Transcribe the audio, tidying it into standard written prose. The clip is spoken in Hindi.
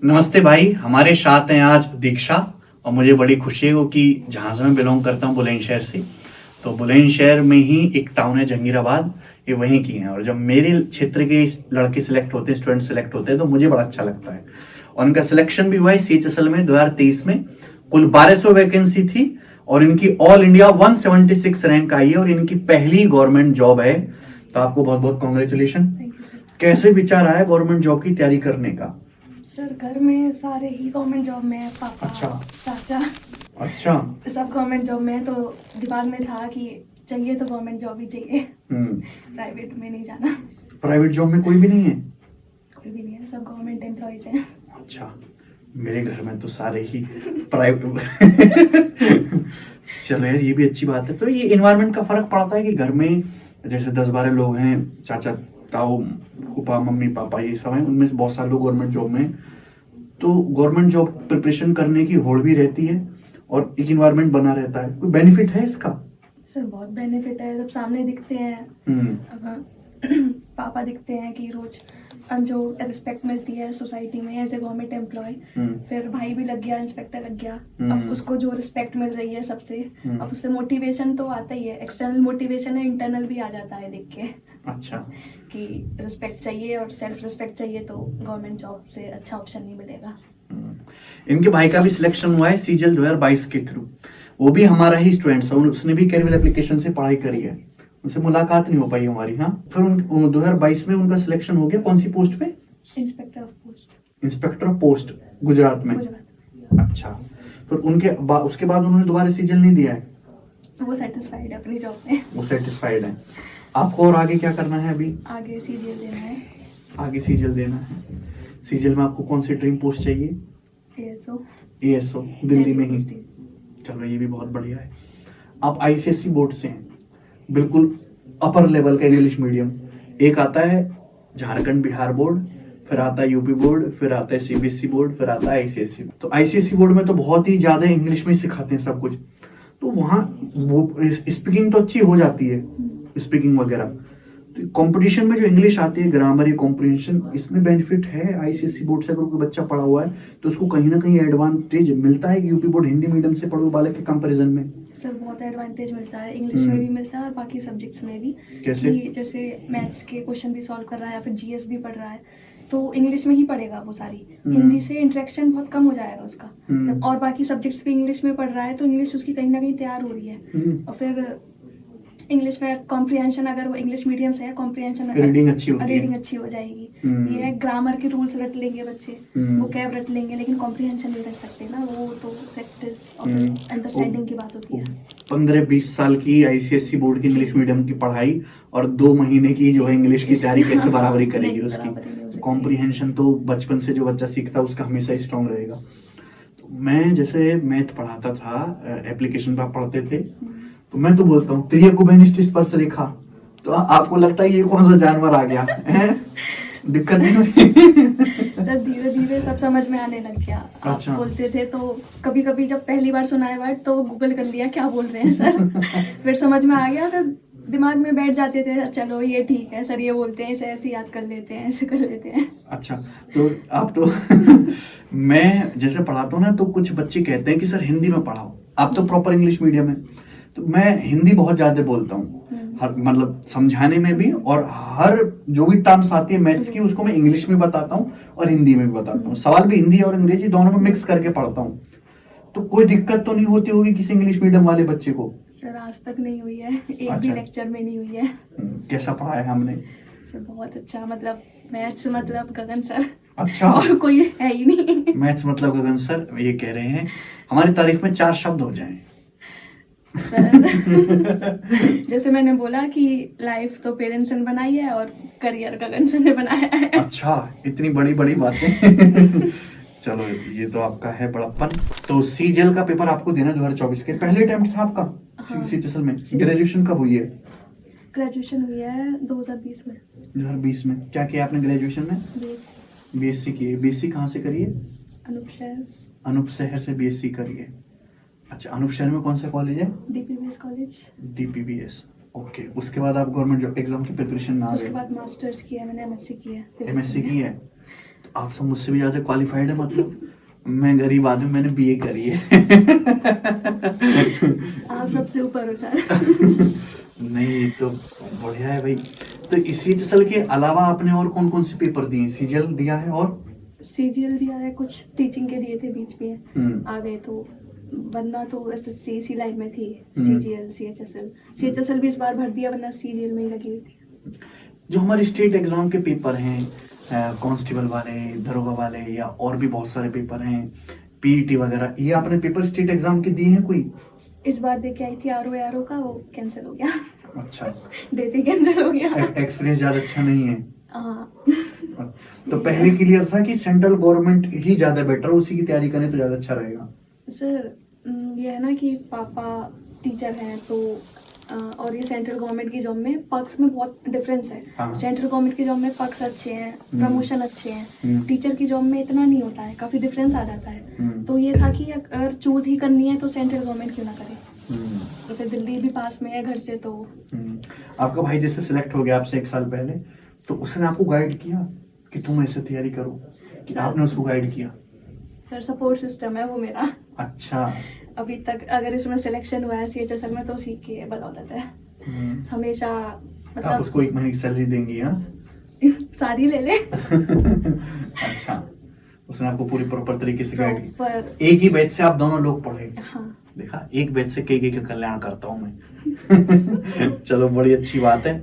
नमस्ते भाई, हमारे साथ हैं आज दीक्षा। और मुझे बड़ी खुशी है कि जहाँ से मैं बिलोंग करता हूँ बुलंदशहर से, तो बुलंदशहर में ही एक टाउन है जंगीराबाद, ये वहीं की हैं। और जब मेरे क्षेत्र के लड़के सिलेक्ट होते हैं, स्टूडेंट सिलेक्ट होते हैं, तो मुझे बड़ा अच्छा लगता है। और उनका सिलेक्शन भी हुआ है CHSL में 2023 में। कुल 1200 वैकेंसी थी और इनकी ऑल इंडिया 176 रैंक आई है और इनकी पहली गवर्नमेंट जॉब है। तो आपको बहुत बहुत कॉन्ग्रेचुलेशन। कैसे विचार आया गवर्नमेंट जॉब की तैयारी करने का? सर घर में सारे ही गवर्नमेंट जॉब में है, पापा अच्छा। चाचा अच्छा। सब गवर्नमेंट जॉब में है, तो दिमाग में था कि चाहिए तो गवर्नमेंट जॉब ही चाहिए, प्राइवेट में नहीं जाना। प्राइवेट जॉब में कोई भी नहीं है? कोई भी नहीं है, सब गवर्नमेंट एम्प्लॉयज हैं। अच्छा, मेरे घर में तो सारे ही प्राइवेट चलो यार, ये भी अच्छी बात है। तो ये इन्वायरमेंट का फर्क पड़ता है कि घर में जैसे 10-12 लोग हैं, चाचा ताऊ फूफा मम्मी पापा ये सब हैं, उनमें से बहुत सारे लोग गवर्नमेंट जॉब में हैं। तो गवर्नमेंट जॉब प्रिपरेशन करने की होड़ भी रहती है और एक इन्वायरमेंट बना रहता है। कोई बेनिफिट है इसका? सर बहुत बेनिफिट है, जब सामने दिखते हैं। अब पापा दिखते हैं कि रोज जो रिस्पेक्ट मिलती है सोसाइटी में एज ए गवर्नमेंट एम्प्लॉय। फिर भाई भी लग गया, इंस्पेक्टर लग गया, अब उसको जो रिस्पेक्ट मिल रही है सबसे, अब उससे मोटिवेशन तो आता ही है। एक्सटर्नल मोटिवेशन है, इंटरनल भी आ जाता है देख के। अच्छा। कि रिस्पेक्ट चाहिए और सेल्फ रिस्पेक्ट चाहिए, तो गवर्नमेंट जॉब से अच्छा ऑप्शन नहीं मिलेगा। इनके भाई का भी सिलेक्शन हुआ है CGL 2022 के थ्रू। वो भी हमारा ही स्टूडेंट है, उसने भी कैरियर एप्लीकेशन से पढ़ाई करी है। उनसे मुलाकात नहीं हो पाई हमारी। हाँ, फिर 2022 में उनका सिलेक्शन हो गया। कौन सी पोस्ट पे? Inspector of post. Inspector of post, Gujarat में। अच्छा, फिर उसके बाद उन्होंने दोबारा CGL नहीं दिया है? वो सेटिस्फाइड है अपनी जॉब में। वो सेटिस्फाइड है। आपको और आगे क्या करना है अभी? आगे CGL देना है। आगे CGL देना है। CGL में आपको कौन सी ड्रीम पोस्ट चाहिए? ASO दिल्ली में ही। चलो, ये भी बहुत बढ़िया है। आप ICSE बोर्ड से हैं, बिल्कुल अपर लेवल का इंग्लिश मीडियम। एक आता है झारखंड बिहार बोर्ड, फिर आता है UP बोर्ड, फिर आता है CBSE बोर्ड, फिर आता है ICSE। तो ICSE बोर्ड में तो बहुत ही ज्यादा इंग्लिश में सिखाते हैं सब कुछ। तो वहाँ वो स्पीकिंग तो अच्छी हो जाती है, स्पीकिंग वगैरह। तो कंपटीशन में जो इंग्लिश आती है, ग्रामर या कॉम्प्रिहेंशन, इसमें बेनिफिट है। ICSE बोर्ड से अगर कोई बच्चा पढ़ा हुआ है तो उसको कहीं ना कहीं एडवांटेज मिलता है कि UP बोर्ड हिंदी मीडियम से पढ़े बालक के कंपैरिजन में। सर बहुत एडवांटेज मिलता है, इंग्लिश में भी मिलता है और बाकी सब्जेक्ट्स में भी। कैसे? कि जैसे मैथ्स के क्वेश्चन भी सॉल्व कर रहा है या फिर GS भी पढ़ रहा है, तो इंग्लिश में ही पढ़ेगा वो सारी। हिंदी से इंटरेक्शन बहुत कम हो जाएगा उसका। जब और बाकी सब्जेक्ट्स भी इंग्लिश में पढ़ रहा है, तो इंग्लिश उसकी कहीं ना कहीं तैयार हो रही है। और फिर इंग्लिश में कॉम्प्रिहेंशन, अगर वो इंग्लिश मीडियम से है, कॉम्प्रिहेंशन रीडिंग अच्छी होगी, रीडिंग अच्छी हो जाएगी। ये है ग्रामर के रूल्स रट लेंगे बच्चे, वो कैब रट लेंगे, लेकिन कॉम्प्रिहेंशन नहीं रट सकते ना। वो तो प्रैक्टिस और अंडरस्टैंडिंग की बात होती है। 15-20 साल की ICSE बोर्ड की इंग्लिश मीडियम की पढ़ाई और 2 महीने की जो है इंग्लिश की तैयारी कैसे बराबरी करेगी उसकी? कॉम्प्रिहेंशन तो बचपन से जो बच्चा सीखता है उसका हमेशा ही स्ट्रांग रहेगा। तो मैं जैसे मैथ पढ़ाता था, एप्लीकेशन पर पढ़ते थे, तो मैं तो बोलता हूँ त्रिकोणमिति स्पर्श रेखा। तो आपको लगता है ये कौन सा जानवर आ गया है? दिक्कत नहीं हुई? सर धीरे धीरे सब समझ में आने लग गया। अच्छा। आप बोलते थे तो कभी कभी जब पहली बार सुना है वर्ड तो गूगल कर लिया क्या बोल रहे हैं सर। फिर समझ में आ गया, फिर दिमाग में बैठ जाते थे, चलो ये ठीक है सर, ये बोलते हैं, इसे ऐसे याद कर लेते हैं, ऐसे कर लेते हैं। अच्छा, तो आप तो मैं जैसे पढ़ाता हूँ ना, तो कुछ बच्चे कहते हैं कि सर हिंदी में पढ़ाओ। आप तो प्रॉपर इंग्लिश मीडियम है, तो मैं हिंदी बहुत ज्यादा बोलता हूँ, हर मतलब समझाने में भी, और हर जो भी टर्म्स आती है मैथ्स की उसको मैं इंग्लिश में बताता हूँ और हिंदी में भी बताता हूँ। सवाल भी हिंदी और अंग्रेजी दोनों में मिक्स करके पढ़ता हूँ। तो कोई दिक्कत तो नहीं होती होगी किसी इंग्लिश मीडियम वाले बच्चे को? सर आज तक नहीं हुई है, एक अच्छा। भी लेक्चर में नहीं हुई है। कैसा पढ़ाया है हमने? सर बहुत अच्छा, मतलब मैथ्स मतलब गगन सर। अच्छा। और कोई है ही नहीं। मैथ्स मतलब गगन सर, ये कह रहे हैं हमारी तारीफ में 4 शब्द हो जाएं। सर जैसे मैंने बोला कि लाइफ तो पेरेंट्स ने बनाई है और करियर गगन सर ने बनाया है। अच्छा, इतनी बड़ी बड़ी बातें। चलो, ये तो आपका है बड़प्पन। तो CGL का पेपर आपको देना 2024 के पहले अटेम्प्ट था आपका? हाँ। CHSL में ग्रेजुएशन कब हुई है? ग्रेजुएशन हुई है 2020 में। 2020 में क्या किया आपने ग्रेजुएशन में? BSc की है। BSc कहाँ से करी है? अनूप शहर से BSc करी है। अच्छा, अनूप शहर में कौन सा कॉलेज है? DPBS college. DPBS, okay. उसके बाद आप गवर्नमेंट एग्जाम की प्रिपरेशन में आ गए? उसके बाद मास्टर्स किया मैंने, MSc की है। MSc की है। आप सब मुझसे भी ज्यादा क्वालिफाइड है मतलब। मैं गरीब आदमी, मैंने बीए करी है। आप सबसे ऊपर हो सर। नहीं ये तो बढ़िया है भाई। तो इस CHSL के अलावा आपने और कौन कौन से पेपर दिए? CGL दिया है और CGL दिया है, कुछ टीचिंग के दिए थे बीच में, आ गए तो, वरना तो SSC इसी लाइन में थी। CGL CHSL भी इस बार भर दिया, वरना CGL में ही लगी हुई थी। जो हमारे स्टेट एग्जाम के पेपर हैं, कांस्टेबल वाले, दरोगा वाले, या और भी बहुत सारे पेपर हैं, PET वगैरह, ये आपने पेपर स्टेट एग्जाम के दिए हैं कोई? इस बार दे के आई थी RO का, वो कैंसिल हो गया। अच्छा। देते कैंसिल हो गया। एक्सपीरियंस ज्यादा अच्छा नहीं है। हाँ। तो पहले क्लियर था कि सेंट्रल गवर्नमेंट ही ज्यादा बेटर, उसी की तैयारी करें तो ज्यादा अच्छा रहेगा? सर ये है ना कि पापा टीचर हैं तो और ये सेंट्रल गवर्नमेंट की जॉब में पक्ष में बहुत डिफरेंस है। हाँ। सेंट्रल गवर्नमेंट की जॉब में पक्ष अच्छे हैं, प्रमोशन अच्छे हैं, टीचर की जॉब में इतना नहीं होता है, काफ़ी डिफरेंस आ जाता है। तो ये था कि अगर चूज ही करनी है तो सेंट्रल गवर्नमेंट क्यों ना करें। तो फिर दिल्ली भी पास में है घर से तो। आपका भाई जैसे सिलेक्ट हो गया आपसे 1 साल पहले, तो उसने आपको गाइड किया कि तुम ऐसे तैयारी करो, कि आपने उसको गाइड किया? सर सपोर्ट सिस्टम है वो मेरा। अच्छा। अभी तक अगर इसमें सिलेक्शन हुआ है CHSL में तो सीख के बदौलत है। हमेशा आप मतलब उसको 1 महीने की सैलरी देंगी? हाँ। सारी ले ले। अच्छा, उसने आपको पूरी प्रॉपर तरीके से गाइड की। प्रॉपर। एक ही बैच से आप दोनों लोग पढ़े? हाँ। देखा, एक बैच से कई का कल्याण करता हूँ मैं। चलो बड़ी अच्छी बात है।